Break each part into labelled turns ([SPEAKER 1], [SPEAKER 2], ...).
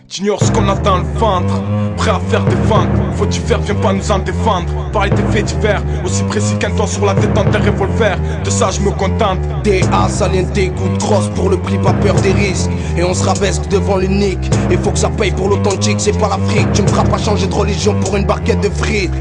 [SPEAKER 1] T'ignores ce qu'on a dans le ventre, prêt à faire des ventes. Faut du faire, viens pas nous en défendre. Parler des faits divers, aussi précis qu'un doigt sur la détente d'un revolver. De ça je me contente.
[SPEAKER 2] DA, saliente, coup de crosse pour le prix, pas peur des risques. Et on se rabaisse devant l'unique. Et faut que ça paye pour l'authentique, c'est pas l'Afrique. Tu me feras pas changer de religion pour une barquette de frites.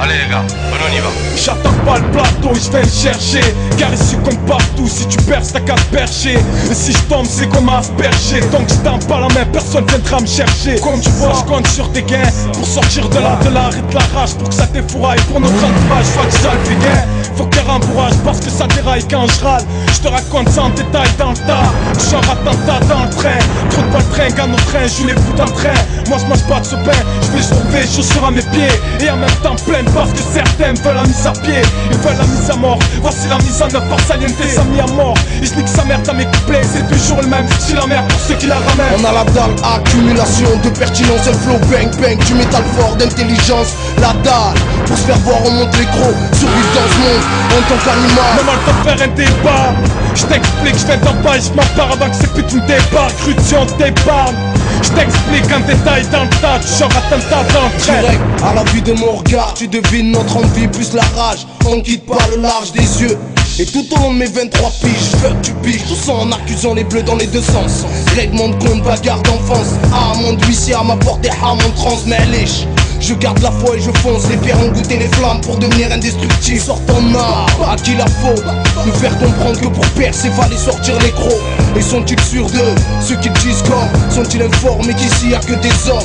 [SPEAKER 3] Allez les gars, on y va.
[SPEAKER 1] J'attaque pas le plateau, je vais le chercher. Car ici comme partout, si tu perces t'as qu'à te percher. Et si je tombe c'est comme à asperger. Tant que je tends pas la main, personne viendra me chercher. Comme tu vois, je compte sur tes gains pour sortir de là, de l'art et de la rage. Pour que ça t'effouraille, pour notre entourage, faut que ça le fait gain. Faut qu'il rembourrage parce que ça déraille quand je râle. Je te raconte ça en détail dans le tas. Genre attentat dans le train. Trop de baltringues à nos trains, je les fous dans le train. Moi je mange pas de ce pain, je vais trouver chaussures à mes pieds. Et en même temps pleine parce que certains veulent la mise à pied. Ils veulent la mise à mort. Voici la mise en œuvre par Saliente, ça mis à mort. Et je nique sa mère dans mes couplets, c'est toujours le même. Si la mère pour ceux qui la ramènent.
[SPEAKER 2] On a la dalle, accumulation de pertinence. Un flow bang bang, du métal fort, d'intelligence. La dalle, pour se faire voir on monte les gros. Survivre dans ce monde en tant qu'animal.
[SPEAKER 1] Maman te faire un débat. Je t'explique, je viens d'en bas et je m'appare avant que ces putains de débarquent. Crution d'épargne. Je t'explique en détail dans le tas, genre attentat dans le train.
[SPEAKER 2] Direct à la vue de mon regard, tu devines notre envie plus la rage. On quitte pas le large des yeux. Et tout au long de mes 23 piges, fuck tu piges. Tout ça en accusant les bleus dans les deux sens. Règlement de compte, bagarre d'enfance. Ah mon huissier à ma porte et ah mon transmet liche. Je garde la foi et je fonce, les pierres ont goûté les flammes pour devenir indestructibles. Sort ton art, à qui la faute? Nous faire comprendre que pour percer fallait sortir les crocs. Et sont-ils sûrs d'eux? Ceux qui disent comme sont-ils informés qu'ici y a que des hommes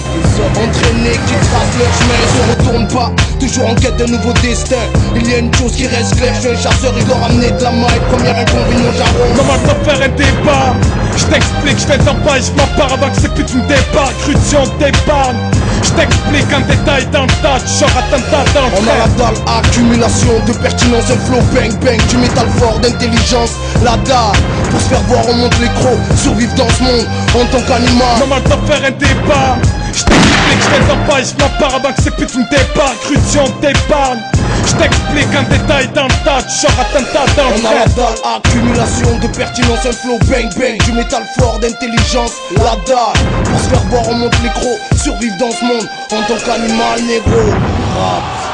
[SPEAKER 2] entraînés qui tracent leur chemin et se retournent pas, toujours en quête d'un nouveau destin. Il y a une chose qui reste claire, je suis un chasseur, il doit ramener de la maille. Premier inconvénient, j'arrose.
[SPEAKER 1] Maman te faire un débat. Je t'explique, je viens d'en bas et je m'appare avant que ces putains de débarquent. Crution d'épargne. Je t'explique en détail dans le tas, genre attentat dans le train.
[SPEAKER 2] On a la dalle, accumulation de pertinence, un flow bang bang, du métal fort, d'intelligence. La dalle, pour se faire voir on monte les crocs. Survivre dans ce monde en tant qu'animal.
[SPEAKER 1] Maman te faire un débat. Je t'explique, je viens d'en bas et je m'appare avant que ces putains de débarquent. Crution d'épargne. Je t'explique en détail dans le tas, genre attentat dans le
[SPEAKER 2] On a la
[SPEAKER 1] train.
[SPEAKER 2] dalle, accumulation de pertinence, un flow bang bang, du métal fort, d'intelligence. La dalle, pour se faire voir on monte les crocs. Survivre dans ce monde en tant qu'animal négro. Rap.